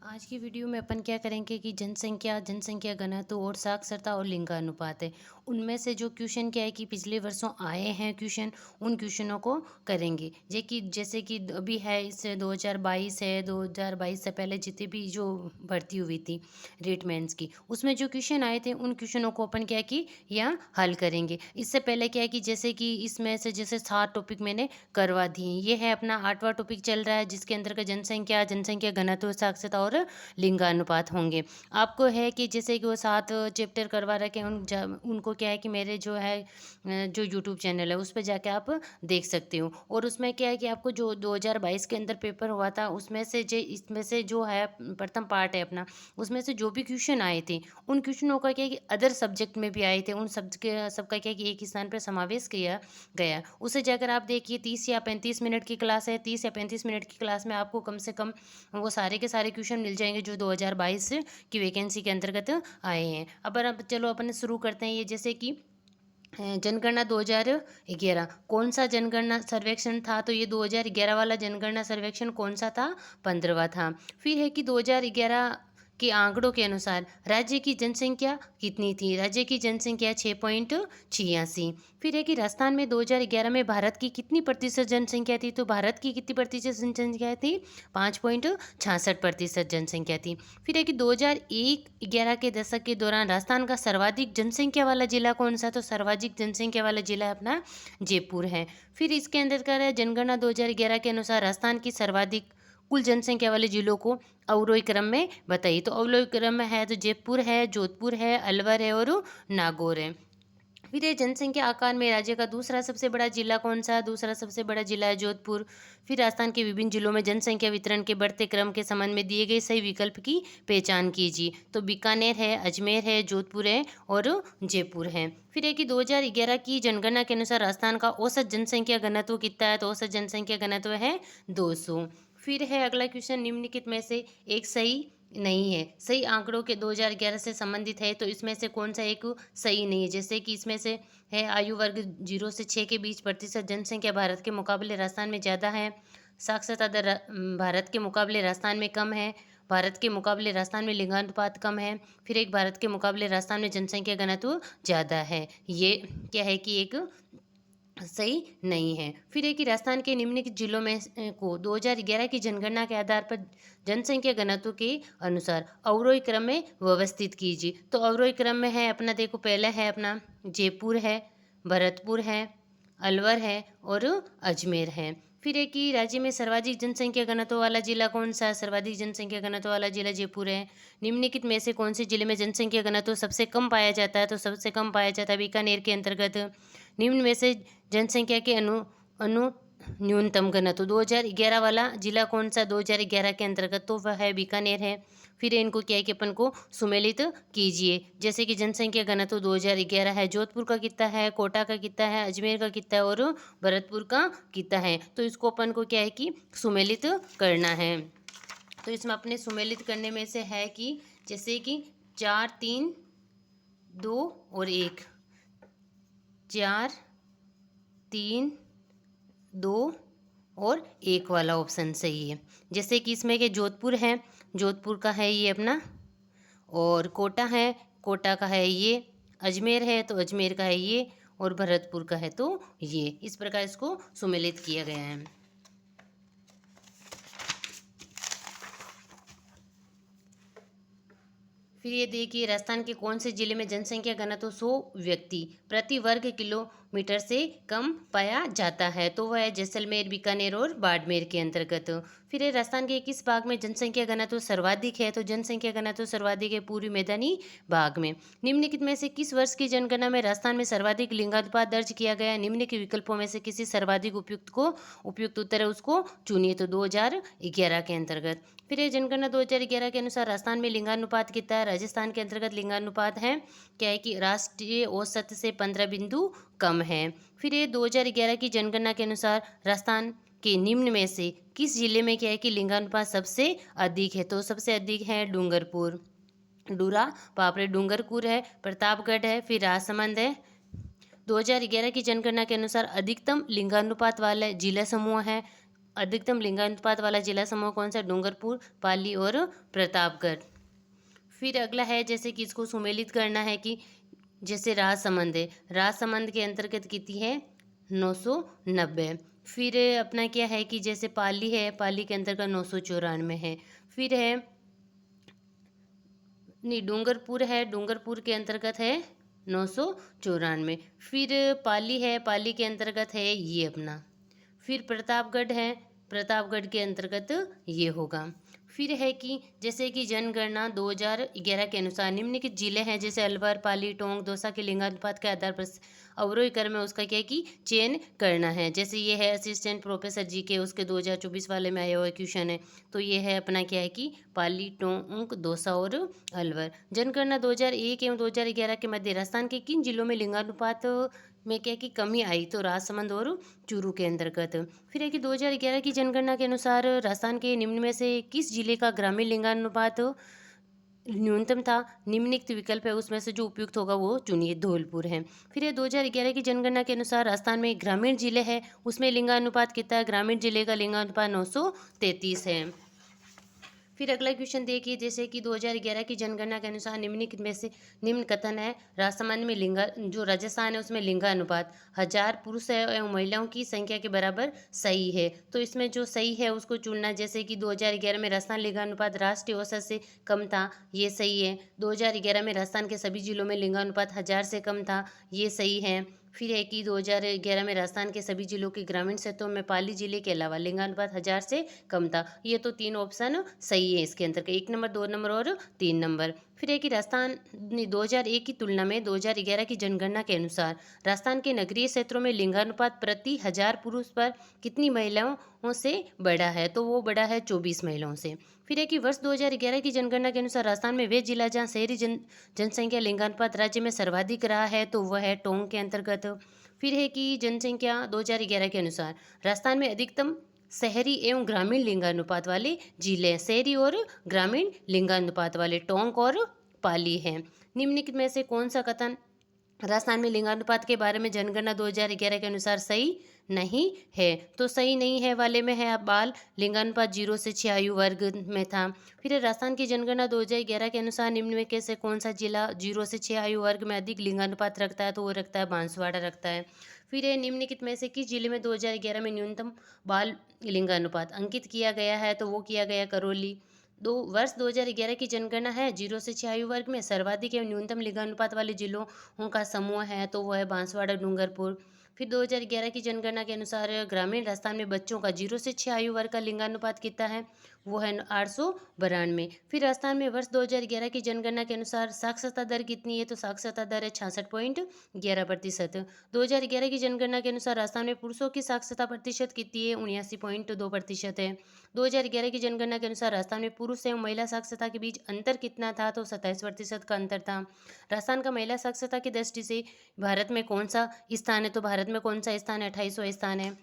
आज की वीडियो में अपन क्या करेंगे कि जनसंख्या घनत्व और साक्षरता और लिंगानुपात है। उनमें से जो क्वेश्चन क्या है कि पिछले वर्षों आए हैं क्वेश्चन, उन क्वेश्चनों को करेंगे। जैसे कि अभी है, इससे 2022 है, 2022 से पहले जितनी भी जो भर्ती हुई थी रेटमेंट्स की, उसमें जो क्वेश्चन आए थे उन क्वेश्चनों को अपन क्या कि यहाँ हल करेंगे। इससे पहले क्या है कि जैसे कि इसमें से जैसे 7 टॉपिक मैंने करवा दिए। ये है अपना 8वां टॉपिक चल रहा है, जिसके अंतर्गत जनसंख्या घनत्व साक्षरता और लिंगानुपात होंगे। आपको है कि जैसे कि वो 7 चैप्टर करवा रखे हैं, उनको क्या है कि मेरे जो है जो यूट्यूब चैनल है उस पे जाके आप देख सकते हो। और उसमें क्या है कि आपको जो 2022 के अंदर पेपर हुआ था, इसमें से जो है प्रथम पार्ट है अपना, उसमें से जो भी क्वेश्चन आए थे उन क्वेश्चनों का क्या है कि अदर सब्जेक्ट में भी आए थे, उन सबका क्या है कि एक ही स्थान पर समावेश किया गया। उसे जाकर आप देखिए, 30 या 35 मिनट की क्लास है। 30 या 35 मिनट की क्लास में आपको कम से कम वो सारे के सारे क्वेश्चन मिल जाएंगे जो 2022 की वैकेंसी के अंतर्गत आए हैं। अब चलो अपन शुरू करते हैं। ये जैसे कि जनगणना 2011 कौन सा जनगणना सर्वेक्षण था, तो ये 2011 वाला जनगणना सर्वेक्षण कौन सा था? 15वां था। फिर है कि 2011 के आंकड़ों के अनुसार राज्य की जनसंख्या कितनी थी? राज्य की जनसंख्या 6.86। फिर है कि राजस्थान में 2011 में भारत की कितनी प्रतिशत जनसंख्या थी? तो भारत की कितनी प्रतिशत जनसंख्या थी? 5.66% जनसंख्या थी। फिर है कि 2011 के दशक के दौरान राजस्थान का सर्वाधिक जनसंख्या वाला जिला कौन सा? तो सर्वाधिक जनसंख्या वाला जिला अपना जयपुर है। फिर इसके अंदर क्या है, जनगणना 2011 के अनुसार राजस्थान की सर्वाधिक कुल जनसंख्या वाले जिलों को अवरोही क्रम में बताइए। तो अवरोही क्रम में है तो जयपुर है, जोधपुर है, अलवर है और नागौर है। फिर ये जनसंख्या आकार में राज्य का दूसरा सबसे बड़ा जिला कौन सा? दूसरा सबसे बड़ा जिला है जोधपुर। फिर राजस्थान के विभिन्न जिलों में जनसंख्या वितरण के बढ़ते क्रम के संबंध में दिए गए सही विकल्प की पहचान कीजिए। तो बीकानेर है, अजमेर है, जोधपुर है और जयपुर है। फिर है कि 2011 की जनगणना के अनुसार राजस्थान का औसत जनसंख्या घनत्व कितना है? तो औसत जनसंख्या घनत्व है 200। फिर है अगला क्वेश्चन, निम्नलिखित में से एक सही नहीं है। सही आंकड़ों के 2011 से संबंधित है, तो इसमें से कौन सा एक सही नहीं है? जैसे कि इसमें से है, आयु वर्ग 0 से 6 के बीच प्रतिशत जनसंख्या भारत के मुकाबले राजस्थान में ज़्यादा है। साक्षरता दर भारत के मुकाबले राजस्थान में कम है। भारत के मुकाबले राजस्थान में लिंगानुपात कम है। फिर एक, भारत के मुकाबले राजस्थान में जनसंख्या घनत्व ज़्यादा है। ये क्या है कि एक सही नहीं है। फिर है कि राजस्थान के निम्नलिखित जिलों में को 2011 की जनगणना के आधार पर जनसंख्या घनत्व के अनुसार अवरोही क्रम में व्यवस्थित कीजिए। तो अवरोही क्रम में है अपना, देखो पहला है अपना जयपुर है, भरतपुर है, अलवर है और अजमेर है। फिर है कि राज्य में सर्वाधिक जनसंख्या घनत्व वाला जिला कौन सा है? सर्वाधिक जनसंख्या घनत्व वाला जिला जयपुर है। निम्नलिखित में से कौन से जिले में जनसंख्या घनत्व सबसे कम पाया जाता है? तो सबसे कम पाया जाता है बीकानेर के अंतर्गत। निम्न में से जनसंख्या के अनु न्यूनतम घनत्व 2011 वाला जिला कौन सा? 2011 के अंतर्गत तो वह है बीकानेर है। फिर इनको क्या है कि अपन को सुमेलित कीजिए। जैसे कि जनसंख्या घनत्व 2011 है, जोधपुर का कितना है, कोटा का कितना है, अजमेर का कितना है और भरतपुर का कितना है। तो इसको अपन को क्या है कि सुमेलित करना है। तो इसमें अपने सुमेलित करने में से है कि जैसे कि 4 3 2 और 1, 4 3 2 और 1 वाला ऑप्शन सही है। जैसे कि इसमें के जोधपुर है, जोधपुर का है ये अपना, और कोटा है, कोटा का है ये, अजमेर है तो अजमेर का है ये, और भरतपुर का है तो ये। इस प्रकार इसको सुमेलित किया गया है। फिर ये देखिए, राजस्थान के कौन से जिले में जनसंख्या घनत्व 100 व्यक्ति प्रति वर्ग किलोमीटर से कम पाया जाता है? तो वह है जैसलमेर, बीकानेर और बाड़मेर के अंतर्गत। फिर ये राजस्थान के किस भाग में जनसंख्या घनत्व सर्वाधिक है? तो जनसंख्या घनत्व सर्वाधिक है पूर्वी मैदानी भाग में। निम्नलिखित में से किस वर्ष की जनगणना में राजस्थान में सर्वाधिक लिंगानुपात दर्ज किया गया? निम्नलिखित विकल्पों में से किसी सर्वाधिक उपयुक्त उत्तर है उसको चुनिए। तो 2011 के अंतर्गत। फिर ये जनगणना 2011 के अनुसार राजस्थान में लिंगानुपात कितना है? राजस्थान के अंतर्गत लिंगानुपात है क्या है कि राष्ट्रीय औसत से 15 बिंदु कम है। फिर ये 2011 की जनगणना के अनुसार राजस्थान के निम्न में से किस जिले में क्या है कि लिंगानुपात सबसे अधिक है? तो सबसे अधिक है डूंगरपुर, डूरा पापड़े, डूंगरपुर है, प्रतापगढ़ है, फिर राजसमंद है। 2011 की जनगणना के अनुसार अधिकतम लिंगानुपात वाला जिला समूह है अधिकतम लिंगानुपात वाला जिला समूह कौन सा? डूंगरपुर, पाली और प्रतापगढ़। फिर अगला है जैसे कि इसको सुमेलित करना है कि जैसे राजसमंद है, राजसमंद के अंतर्गत कितनी है? 990। फिर अपना क्या है कि जैसे पाली है, पाली के अंतर्गत 994 है। फिर है नहीं, डूंगरपुर है, डूंगरपुर के अंतर्गत है 994। फिर पाली है, पाली के अंतर्गत है ये अपना। फिर प्रतापगढ़ है, प्रतापगढ़ के अंतर्गत ये होगा। फिर है कि जैसे कि जनगणना 2011 के अनुसार निम्नलिखित जिले हैं जैसे अलवर, पाली, टोंक, दौसा के लिंगानुपात के आधार पर अवरोही क्रम में उसका क्या है कि चयन करना है। जैसे ये है असिस्टेंट प्रोफेसर जी के, उसके 2024 वाले में आया हुआ क्वेश्चन है। तो ये है अपना क्या है कि पाली, टोंक, दौसा और अलवर। जनगणना 2001 एवं 2011 के मध्य राजस्थान के किन जिलों में लिंगानुपात में क्या की कमी आई? तो राजसमंद और चूरू के अंतर्गत। फिर है कि 2011 की जनगणना के अनुसार राजस्थान के निम्न में से किस जिले का ग्रामीण लिंगानुपात न्यूनतम था? निम्नलिखित विकल्प है उसमें से जो उपयुक्त होगा वो चुनिए। धौलपुर है। फिर ये 2011 की जनगणना के अनुसार राजस्थान में ग्रामीण जिले हैं उसमें लिंगानुपात कितना है? ग्रामीण जिले का लिंगानुपात 933 है। फिर अगला क्वेश्चन देखिए जैसे कि 2011 की जनगणना के अनुसार निम्नलिखित में से निम्न कथन है राजस्थान में लिंगा जो राजस्थान है उसमें लिंगानुपात 1000 पुरुष है एवं महिलाओं की संख्या के बराबर सही है। तो इसमें जो सही है उसको चुनना। जैसे कि 2011 में राजस्थान लिंगानुपात राष्ट्रीय औसत से कम था, ये सही है। 2011 में राजस्थान के सभी जिलों में लिंगानुपात 1000 से कम था, ये सही है। फिर है कि 2011 में राजस्थान के सभी जिलों के ग्रामीण क्षेत्रों में पाली जिले के अलावा लिंगानुपात 1000 से कम था। ये तो 3 ऑप्शन सही है इसके अंदर, 1 नंबर, 2 नंबर और 3 नंबर। फिर है कि राजस्थान 2001 की तुलना में 2011 की जनगणना के अनुसार राजस्थान के नगरीय क्षेत्रों में लिंगानुपात प्रति 1000 पुरुष पर कितनी महिलाओं से बड़ा है? तो वो बड़ा है 24 महिलाओं से। फिर है कि वर्ष 2011 की जनगणना के अनुसार राजस्थान में वे जिला जहाँ शहरी जनसंख्या लिंगानुपात राज्य में सर्वाधिक रहा है तो वह है टोंक के अंतर्गत। फिर है कि जनसंख्या 2011 के अनुसार राजस्थान में अधिकतम शहरी एवं ग्रामीण लिंगानुपात वाले जिले, शहरी और ग्रामीण लिंगानुपात वाले टोंक और पाली हैं। निम्नलिखित में से कौन सा कथन राजस्थान में लिंगानुपात के बारे में जनगणना 2011 के अनुसार सही नहीं है? तो सही नहीं है वाले में है बाल लिंगानुपात 0 से 6 आयु वर्ग में था। फिर राजस्थान की जनगणना 2011 के अनुसार निम्न में कैसे कौन सा जिला 0 से 6 आयु वर्ग में अधिक लिंगानुपात रखता है? तो वो रखता है बांसवाड़ा रखता है। फिर ये निम्नलिखित में से किस जिले में 2011 में न्यूनतम बाल लिंगानुपात अंकित किया गया है? तो वो किया गया करौली। वर्ष 2011 की जनगणना है 0 से 6 आयु वर्ग में सर्वाधिक एवं न्यूनतम लिंगानुपात वाले जिलों का समूह है तो वह है बांसवाड़ा, डूंगरपुर। फिर 2011 की जनगणना के अनुसार ग्रामीण राजस्थान में बच्चों का 0 से 6 आयु वर्ग का लिंगानुपात कितना है? वो है 892। फिर राजस्थान में वर्ष 2011 की जनगणना के अनुसार साक्षरता दर कितनी है? तो साक्षरता दर है 66.11%। 2011 की जनगणना के अनुसार राजस्थान में पुरुषों की साक्षरता प्रतिशत कितनी है? 79.2% है। 2011 की जनगणना के अनुसार राजस्थान में पुरुष एवं महिला साक्षरता के बीच अंतर कितना था? तो 27% का अंतर था। राजस्थान का महिला साक्षरता की दृष्टि से भारत में कौन सा स्थान है? तो भारत में कौन सा स्थान है? 28वां स्थान है।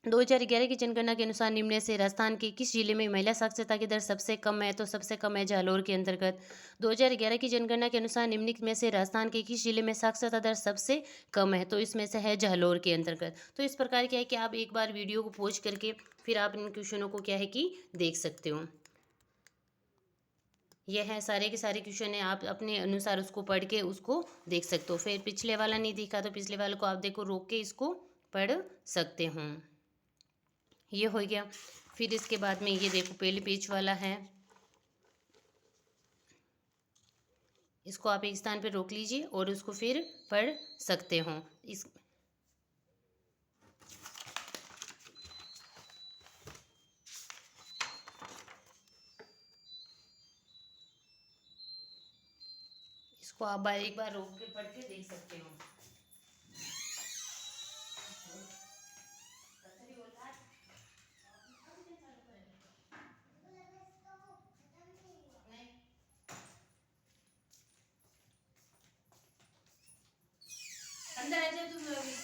2011 की जनगणना के अनुसार निम्न में से राजस्थान के किस जिले में महिला साक्षरता की दर सबसे कम है? तो सबसे कम है जालोर के अंतर्गत। 2011 की जनगणना के अनुसार निम्नलिखित में से राजस्थान के किस जिले में साक्षरता दर सबसे कम है? तो इसमें से है जालोर के अंतर्गत। तो इस प्रकार क्या है कि आप एक बार वीडियो को पॉज करके फिर आप इन क्वेश्चनों को क्या है कि देख सकते हो। यह है सारे के सारे क्वेश्चन है, आप अपने अनुसार उसको पढ़ के उसको देख सकते हो। फिर पिछले वाला नहीं दिखा तो पिछले वाले को आप देखो रोक के इसको पढ़ सकते हो। ये हो गया। फिर इसके बाद में ये देखो पहले पेज वाला है, इसको आप एक स्थान पे रोक लीजिए और उसको फिर पढ़ सकते हो। इसको आप एक बार रोक के पढ़ के देख सकते हो। अंदर आ जाओ तुम लोग।